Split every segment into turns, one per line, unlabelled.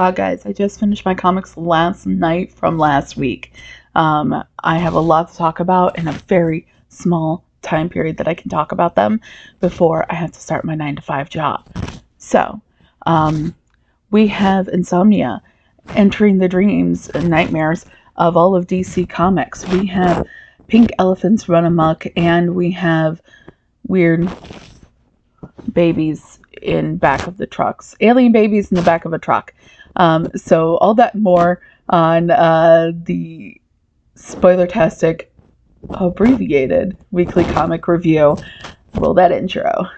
Guys, I just finished my comics last night from last week. I have a lot to talk about in a very small time period that I can talk about them before I have to start my 9 to 5 job. So, we have Insomnia entering the dreams and nightmares of all of DC Comics. We have Pink Elephants Run Amok, and we have weird babies in back of the trucks. Alien babies in the back of a truck. So all that and more on the Spoilertastic abbreviated weekly comic review. Roll that intro.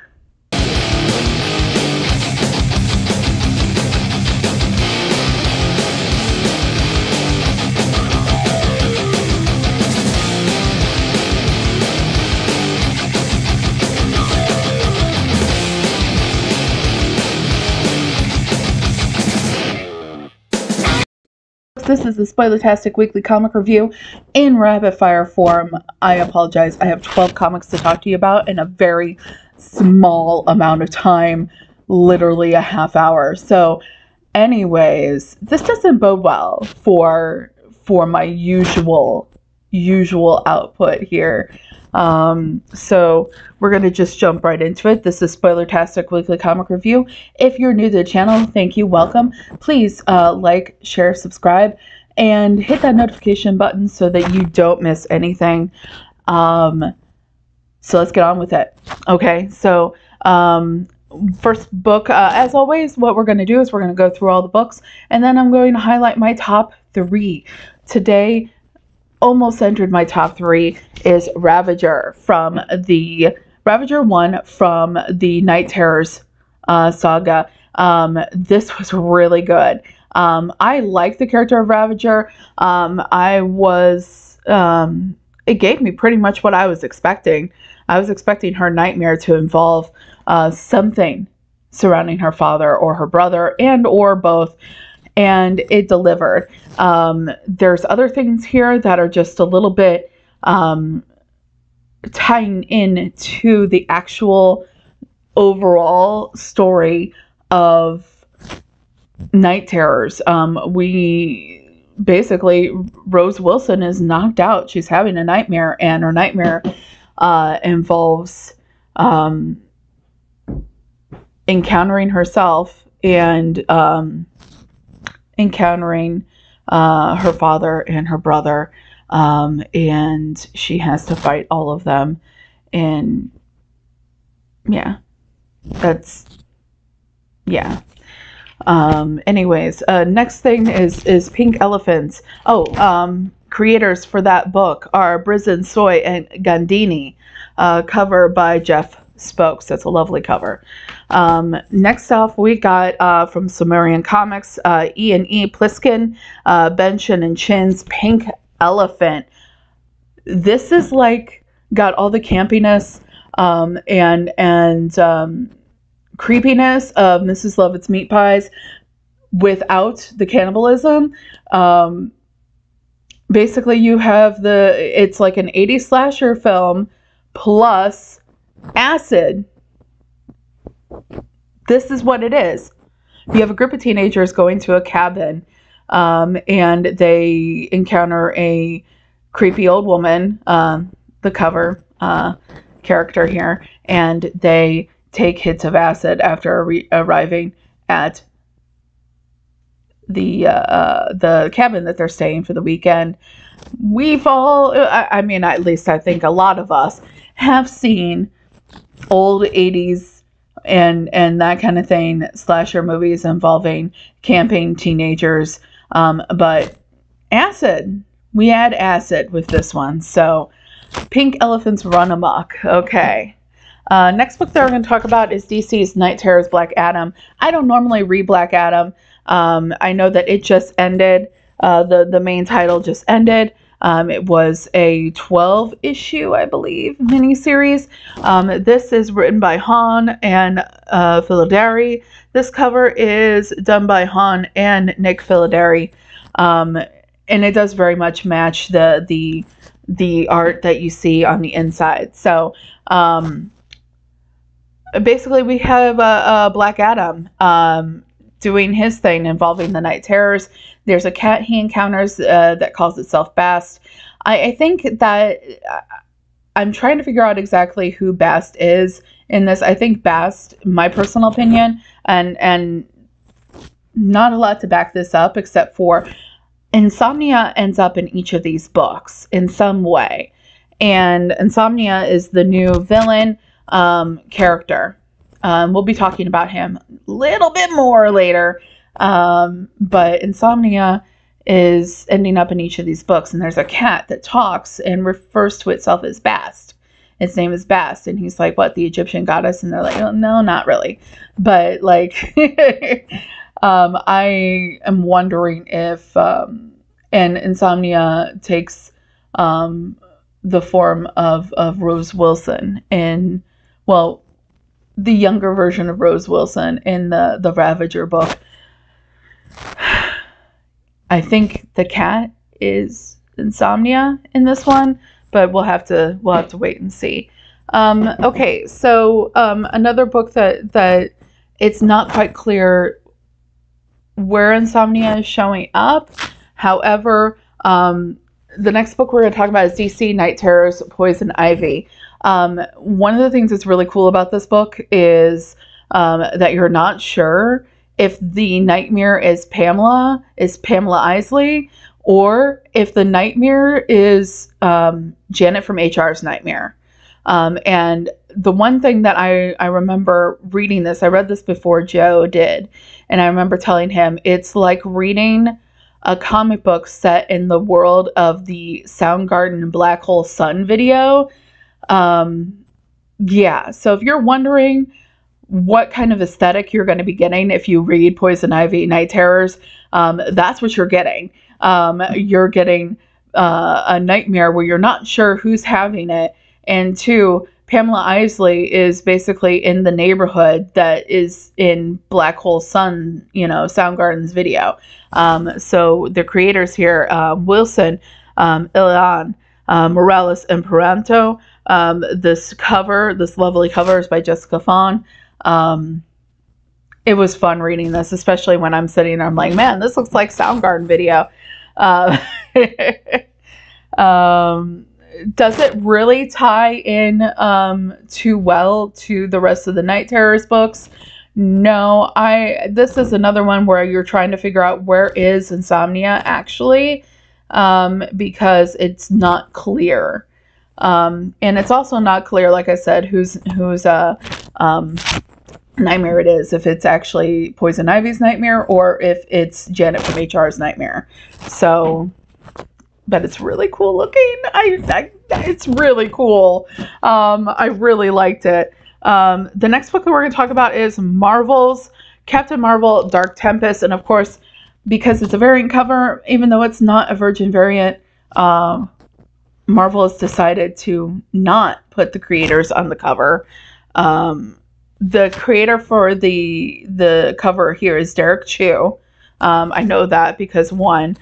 This is the Spoilertastic Weekly Comic Review in rapid fire form. I apologize. I have 12 comics to talk to you about in a very small amount of time, literally a half hour. So anyways, this doesn't bode well for my usual output here. So we're going to just jump right into it. This is Spoilertastic Weekly Comic Review. If you're new to the channel, thank you, welcome. Please like, share, subscribe, and hit that notification button so that you don't miss anything. So let's get on with it. Okay, so first book, as always, what we're going to do is we're going to go through all the books, and then I'm going to highlight my top 3. Today, almost entered my top 3 is Ravager from the Ravager 1 from the Night Terrors saga. This was really good. I like the character of Ravager. It gave me pretty much what I was expecting. I was expecting her nightmare to involve something surrounding her father or her brother and or both. And it delivered. There's other things here that are just a little bit tying in to the actual overall story of Night Terrors. We basically, Rose Wilson is knocked out. She's having a nightmare, and her nightmare involves encountering herself and encountering her father and her brother, and she has to fight all of them. And yeah, that's anyways, next thing is Pink Elephants. Creators for that book are Brizen Soy and Gandini, cover by Jeff Spokes. That's a lovely cover. Next off, we got from Sumerian Comics, E&E Pliskin, Benshin and Chin's Pink Elephant. This is like got all the campiness and creepiness of Mrs. Lovett's Meat Pies without the cannibalism. Basically, you have it's like an 80s slasher film plus acid. This is what it is. You have a group of teenagers going to a cabin, and they encounter a creepy old woman, the cover character here, and they take hits of acid after arriving at the cabin that they're staying for the weekend. We've all, I mean, at least I think a lot of us have seen old 80s and that kind of thing, slasher movies involving camping teenagers, but acid, we add acid with this one. So Pink Elephants Run Amok. Okay. Next book that we're going to talk about is DC's Night Terrors Black Adam. I don't normally read Black Adam. I know that it just ended. The main title just ended. It was a 12-issue, I believe, miniseries. This is written by Han and Philadelphia. This cover is done by Han and Nick Philadelphia, and it does very much match the art that you see on the inside. So basically, we have Black Adam doing his thing involving the night terrors. There's a cat he encounters that calls itself Bast. I think that I'm trying to figure out exactly who Bast is in this. I think Bast, my personal opinion, and not a lot to back this up except for Insomnia ends up in each of these books in some way. And Insomnia is the new villain character. We'll be talking about him a little bit more later. But Insomnia is ending up in each of these books. And there's a cat that talks and refers to itself as Bast. Its name is Bast. And he's like, what, the Egyptian goddess? And they're like, oh, no, not really. But like, I am wondering if, and Insomnia takes the form of Rose Wilson in, well, the younger version of Rose Wilson in the Ravager book. I think the cat is Insomnia in this one, but we'll have to wait and see. Okay, so another book that it's not quite clear where Insomnia is showing up. However, the next book we're going to talk about is DC Night Terrors Poison Ivy. One of the things that's really cool about this book is that you're not sure if the nightmare is Pamela Isley, or if the nightmare is Janet from HR's nightmare. And the one thing that I remember reading this, I read this before Joe did, and I remember telling him it's like reading a comic book set in the world of the Soundgarden Black Hole Sun video. Yeah, so if you're wondering what kind of aesthetic you're going to be getting if you read Poison Ivy Night Terrors, that's what you're getting. You're getting a nightmare where you're not sure who's having it, and two, Pamela Isley is basically in the neighborhood that is in Black Hole Sun, Soundgarden's video. So the creators here, Wilson, Ilan, Morales, and Peranto. This lovely cover is by Jessica Fawn. It was fun reading this, especially when I'm sitting there, I'm like, man, this looks like Soundgarden video. Does it really tie in too well to the rest of the Night Terrors books? No. This is another one where you're trying to figure out where is Insomnia actually, because it's not clear. And it's also not clear, like I said, whose nightmare it is, if it's actually Poison Ivy's nightmare or if it's Janet from HR's nightmare. So, but it's really cool looking. It's really cool. I really liked it. The next book that we're going to talk about is Marvel's Captain Marvel Dark Tempest. And of course, because it's a variant cover, even though it's not a Virgin variant, Marvel has decided to not put the creators on the cover. The creator for the cover here is Derek Chu. I know that because one,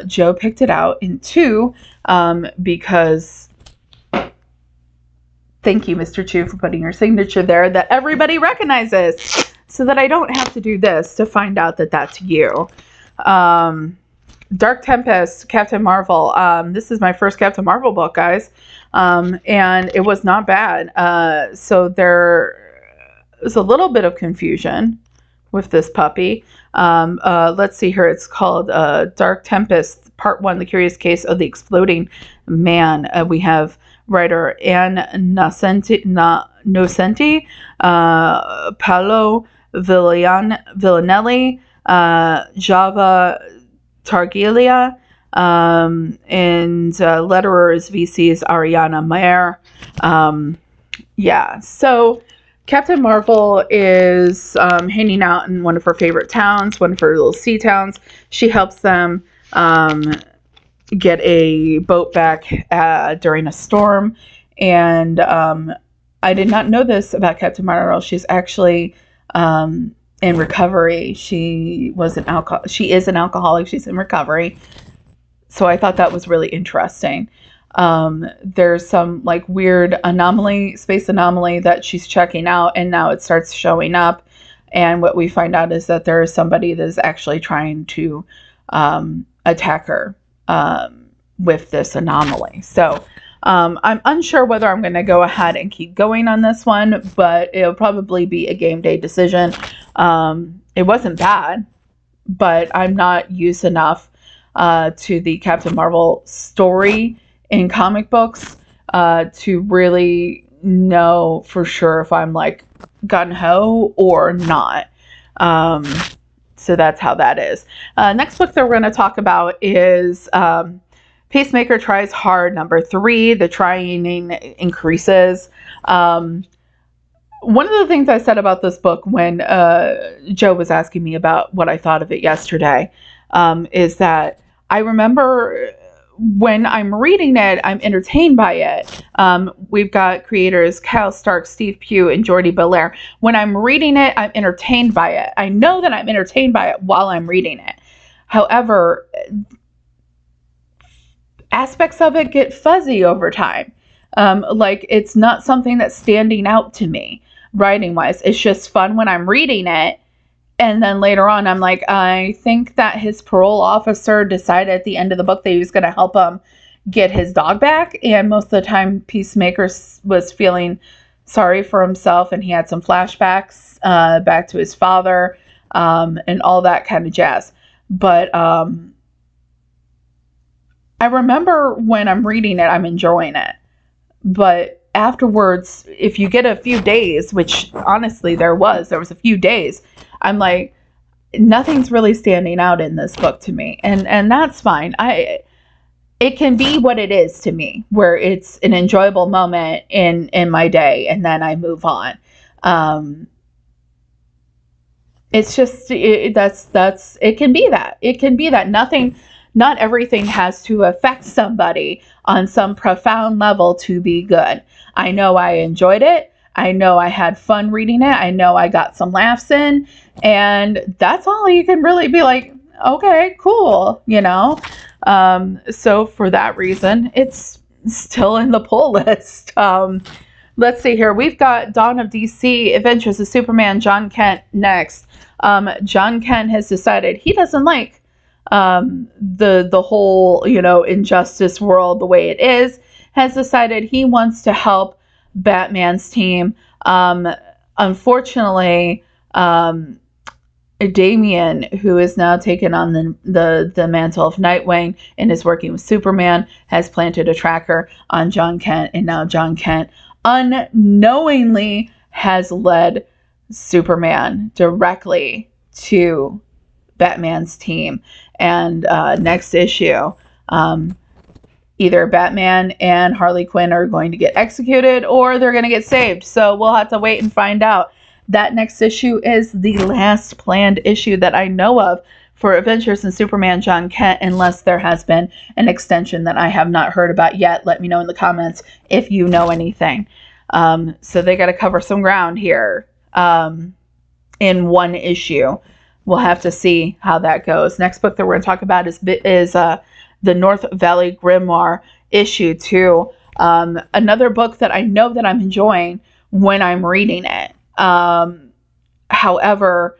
Joe picked it out, and two, because thank you, Mr. Chu, for putting your signature there that everybody recognizes, so that I don't have to do this to find out that that's you. Dark Tempest, Captain Marvel. This is my first Captain Marvel book, guys. And it was not bad. So there is a little bit of confusion with this puppy. Let's see here. It's called Dark Tempest, Part 1, The Curious Case of the Exploding Man. We have writer Anne Nocenti, Paolo Villanelli, Java Targiglia, and letterer is VC's Ariana Mayer. Yeah, so Captain Marvel is hanging out in one of her favorite towns, one of her little sea towns. She helps them get a boat back during a storm. And I did not know this about Captain Marvel. She's actually in recovery. She is an alcoholic. She's in recovery. So I thought that was really interesting. There's some like weird space anomaly that she's checking out, and now it starts showing up. And what we find out is that there is somebody that is actually trying to attack her with this anomaly. So I'm unsure whether I'm going to go ahead and keep going on this one, but it'll probably be a game day decision. It wasn't bad, but I'm not used enough to the Captain Marvel story in comic books to really know for sure if I'm like gung-ho or not. So that's how that is. Next book that we're going to talk about is Peacemaker Tries Hard, number 3. The trying increases. One of the things I said about this book when Joe was asking me about what I thought of it yesterday is that I remember when I'm reading it, I'm entertained by it. We've got creators Kyle Stark, Steve Pugh, and Jordi Belair. When I'm reading it, I'm entertained by it. I know that I'm entertained by it while I'm reading it. However, aspects of it get fuzzy over time. Like it's not something that's standing out to me writing wise. It's just fun when I'm reading it. And then later on, I'm like, I think that his parole officer decided at the end of the book that he was going to help him get his dog back. And most of the time, Peacemaker was feeling sorry for himself. And he had some flashbacks back to his father and all that kind of jazz. But I remember when I'm reading it, I'm enjoying it. But afterwards, if you get a few days, which honestly there was a few days, I'm like, nothing's really standing out in this book to me. And that's fine. It can be what it is to me, where it's an enjoyable moment in my day and then I move on. It's just it can be that. It can be that not everything has to affect somebody on some profound level to be good. I know I enjoyed it. I know I had fun reading it. I know I got some laughs in. And that's all you can really be like, okay, cool, you know? So for that reason, it's still in the pull list. Let's see here. We've got Dawn of DC, Adventures of Superman, John Kent next. John Kent has decided he doesn't like the whole, injustice world the way it is, has decided he wants to help Batman's team. Unfortunately, Damian, who is now taken on the mantle of Nightwing and is working with Superman, has planted a tracker on John Kent, and now John Kent unknowingly has led Superman directly to Batman's team. And next issue, either Batman and Harley Quinn are going to get executed or they're going to get saved. So we'll have to wait and find out. That next issue is the last planned issue that I know of for Adventures in Superman John Kent, unless there has been an extension that I have not heard about yet. Let me know in the comments if you know anything. So they got to cover some ground here in one issue. We'll have to see how that goes. Next book that we're going to talk about is the North Valley Grimoire issue 2. Another book that I know that I'm enjoying when I'm reading it. However,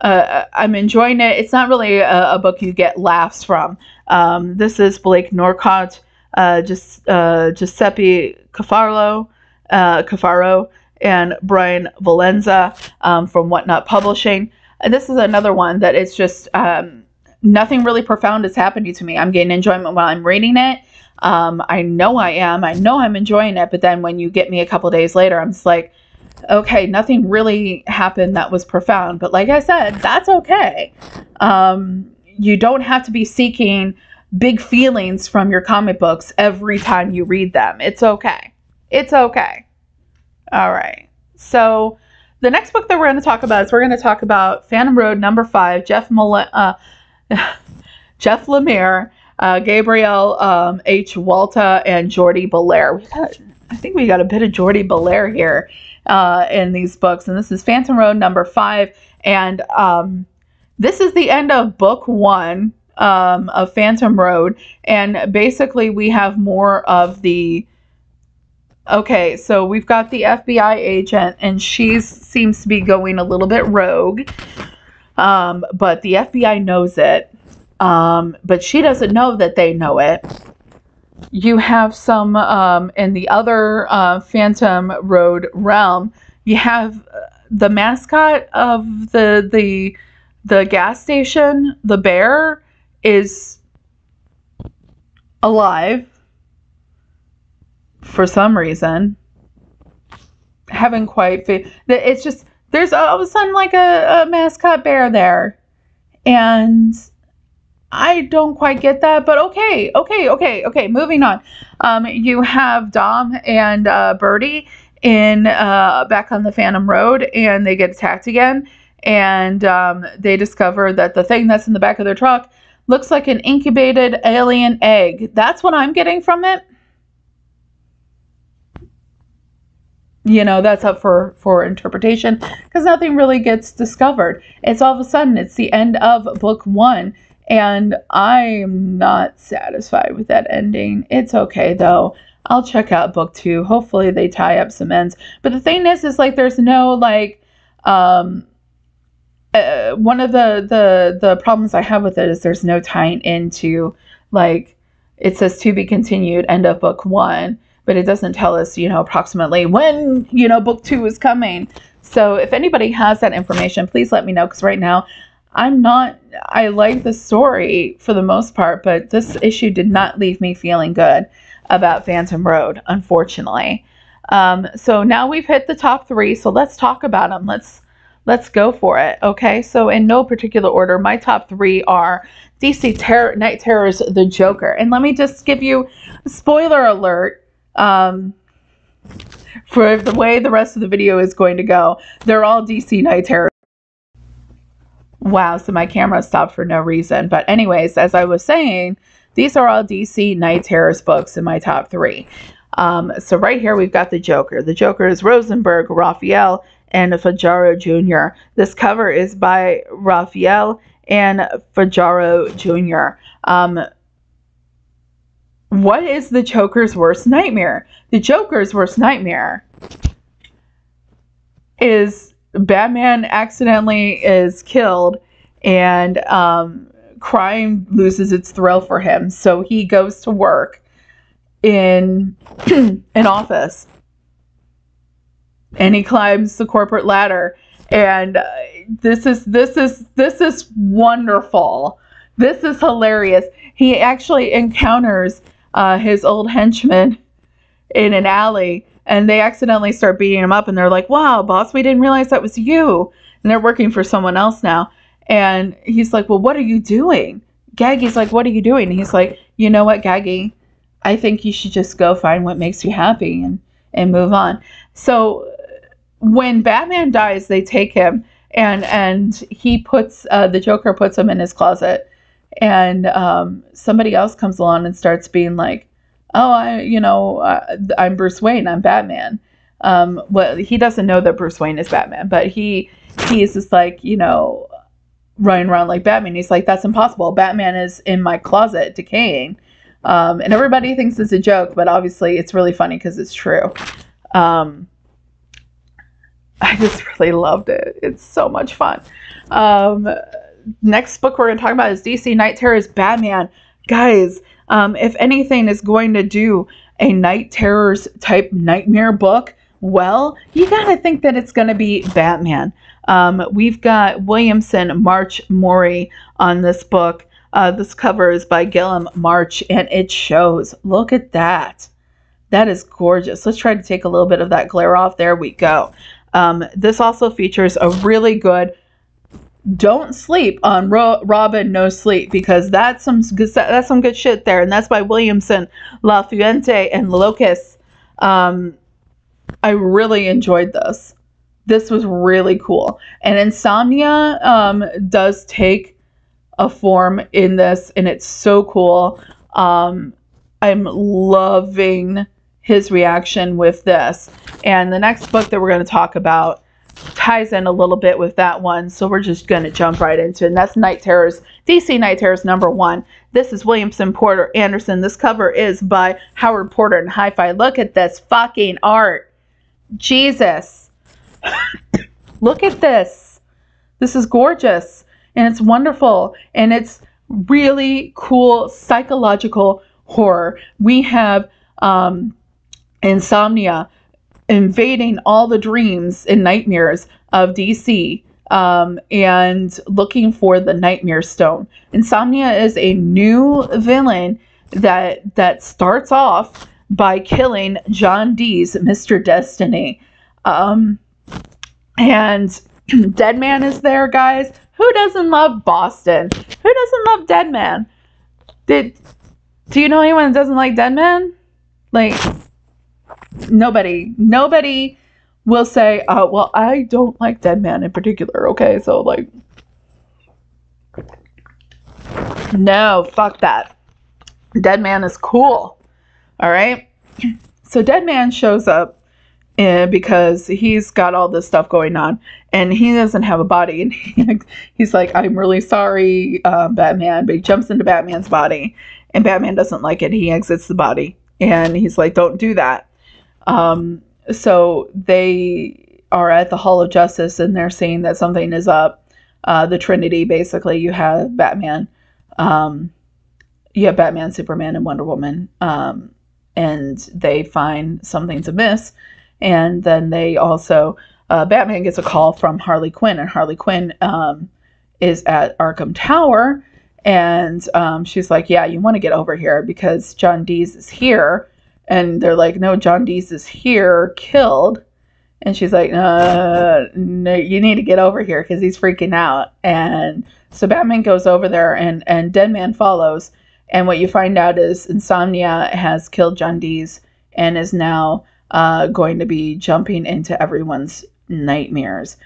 I'm enjoying it. It's not really a book you get laughs from. This is Blake Norcott, Giuseppe Cafaro, and Brian Valenza from Whatnot Publishing. And this is another one that it's just nothing really profound is happening to me. I'm getting enjoyment while I'm reading it. I know I'm enjoying it. But then when you get me a couple days later, I'm just like, okay, nothing really happened that was profound. But like I said, that's okay. You don't have to be seeking big feelings from your comic books every time you read them. It's okay. It's okay. All right. So the next book that we're going to talk about is we're going to talk about Phantom Road number 5, Jeff Lemire, Gabriel H. Walta, and Jordi Belair. I think we got a bit of Jordi Belair here in these books. And this is Phantom Road number 5. And this is the end of book 1 of Phantom Road. And basically we have more of the Okay, so we've got the FBI agent, and she seems to be going a little bit rogue. But the FBI knows it. But she doesn't know that they know it. You have some in the other Phantom Road realm. You have the mascot of the gas station. The bear is alive for some reason. Haven't quite it's just there's all of a sudden like a mascot bear there, and I don't quite get that, but okay. Moving on. You have Dom and Birdie in back on the Phantom Road, and they get attacked again, and they discover that the thing that's in the back of their truck looks like an incubated alien egg. That's what I'm getting from it. You know, that's up for interpretation, because nothing really gets discovered. It's all of a sudden, it's the end of book 1, and I'm not satisfied with that ending. It's okay, though. I'll check out book 2. Hopefully they tie up some ends. But the thing is like, there's no, like, one of the problems I have with it is there's no tying into, like, it says to be continued, end of book 1. But it doesn't tell us, you know, approximately when, you know, book 2 is coming. So if anybody has that information, please let me know, because right now I like the story for the most part, but this issue did not leave me feeling good about Phantom Road, unfortunately. So now we've hit the top 3, so let's talk about them. Let's go for it. Okay, so in no particular order, my top 3 are DC Night Terror's The Joker. And let me just give you a spoiler alert. For the way the rest of the video is going to go, they're all DC Night Terror. Wow, so my camera stopped for no reason. But anyways, as I was saying, these are all DC Night Terror's books in my top 3. So right here we've got the Joker. The Joker is Rosenberg, Raphael, and Fajaro Jr. This cover is by Raphael and Fajaro Jr. What is the Joker's worst nightmare? The Joker's worst nightmare is Batman accidentally is killed, and crime loses its thrill for him. So he goes to work in an office, and he climbs the corporate ladder. And this is wonderful. This is hilarious. He actually encounters his old henchman in an alley, and they accidentally start beating him up, and they're like, wow, boss, we didn't realize that was you. And they're working for someone else now. And he's like, well, what are you doing? Gaggy's like, what are you doing? And he's like, you know what, Gaggy, I think you should just go find what makes you happy and move on. So when Batman dies, they take him, and he puts the Joker puts him in his closet. And somebody else comes along and starts being like, oh, I'm Bruce Wayne, I'm Batman. Well, he doesn't know that Bruce Wayne is Batman, but he is just like, you know, running around like Batman. He's like, that's impossible. Batman is in my closet decaying. And everybody thinks it's a joke, but obviously it's really funny because it's true. I just really loved it. It's so much fun. Next book we're going to talk about is DC Night Terror's Batman. Guys, if anything is going to do a Night Terrors type nightmare book, well, you got to think that it's going to be Batman. We've got Williamson March Mori on this book. This cover is by Gillum March, and it shows. Look at that. That is gorgeous. Let's try to take a little bit of that glare off. There we go. This also features a really good Don't Sleep on Robin No Sleep, because that's some good shit there, and that's by Williamson, La Fuente, and Locus. I really enjoyed this. This was really cool. And Insomnia does take a form in this, and it's so cool. I'm loving his reaction with this. And the next book that we're going to talk about ties in a little bit with that one, so we're just going to jump right into it. And that's Night Terrors, DC Night Terrors #1. This is Williamson Porter Anderson. This cover is by Howard Porter and Hi-Fi. Look at this fucking art. Jesus. Look at this. This is gorgeous, and it's wonderful, and it's really cool psychological horror. We have insomnia invading all the dreams and nightmares of DC, and looking for the Nightmare Stone. Insomnia is a new villain that starts off by killing John Dee's Mr. Destiny. And Deadman is there, guys. Who doesn't love Boston? Who doesn't love Deadman? Do you know anyone that doesn't like Deadman? Like, nobody will say, well, I don't like Deadman in particular, okay? So, like, no, fuck that. Deadman is cool, all right? So Deadman shows up because he's got all this stuff going on, and he doesn't have a body, and he's like, I'm really sorry, Batman, but he jumps into Batman's body, and Batman doesn't like it. He exits the body, and he's like, don't do that. So they are at the Hall of Justice, and they're saying that something is up. The Trinity, basically. You have Batman, Superman, and Wonder Woman, and they find something's amiss. And then they also, Batman gets a call from Harley Quinn, and Harley Quinn is at Arkham Tower, and she's like, yeah, you want to get over here because John Dees is here. And they're like, no, John Dees is here, killed. And she's like, no, you need to get over here because he's freaking out. And so Batman goes over there, and Deadman follows. And what you find out is Insomnia has killed John Dees and is now going to be jumping into everyone's nightmares.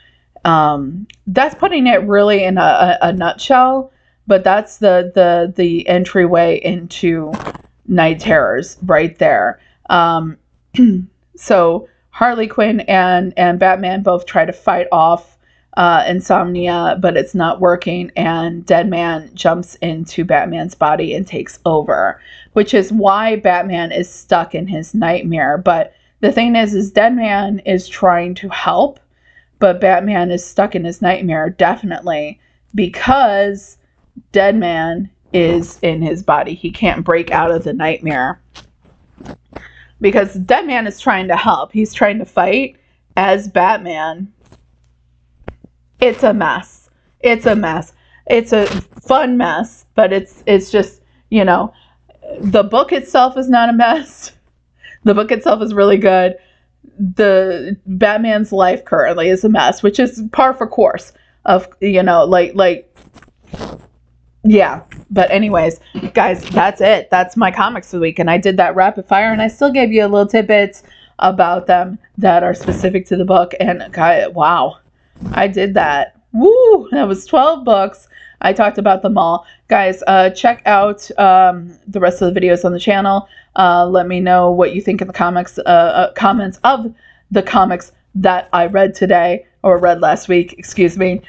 That's putting it really in a nutshell, but that's the entryway into Night Terrors right there. So Harley Quinn and Batman both try to fight off Insomnia, but it's not working, and Deadman jumps into Batman's body and takes over, which is why Batman is stuck in his nightmare. But the thing is Deadman is trying to help, but Batman is stuck in his nightmare, definitely, because Deadman is in his body. He can't break out of the nightmare because Deadman is trying to help. He's trying to fight as Batman. It's a mess. It's a mess. It's a fun mess, but it's just, you know, the book itself is not a mess. The book itself is really good. The Batman's life currently is a mess, which is par for course of, you know, like yeah. But anyways, guys, that's it. That's my comics for the week. And I did that rapid fire, and I still gave you a little tidbits about them that are specific to the book. And wow, I did that. Woo! That was 12 books. I talked about them all. Guys, check out the rest of the videos on the channel. Let me know what you think in the comments of the comics that I read today, or read last week, excuse me.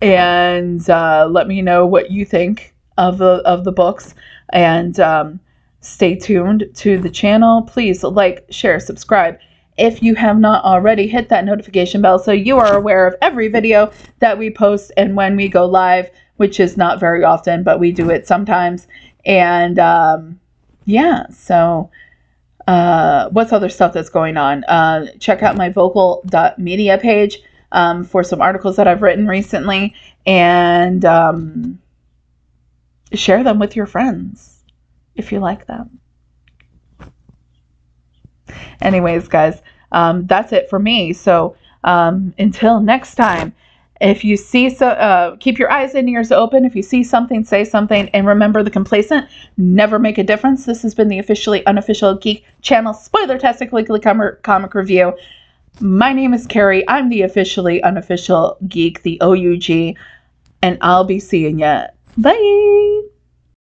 And let me know what you think of the books, and stay tuned to the channel. Please like, share, subscribe. If you have not already, hit that notification bell so you are aware of every video that we post and when we go live, which is not very often, but we do it sometimes. And yeah, so what's other stuff that's going on? Check out my vocal.media page for some articles that I've written recently, and share them with your friends if you like them. Anyways, guys, that's it for me. So until next time, if you see keep your eyes and ears open. If you see something, say something, and remember, the complacent never make a difference. This has been the officially unofficial Geek Channel Spoilertastic Weekly Comic Review. My name is Carrie. I'm the officially unofficial geek, the OUG, and I'll be seeing ya. Bye!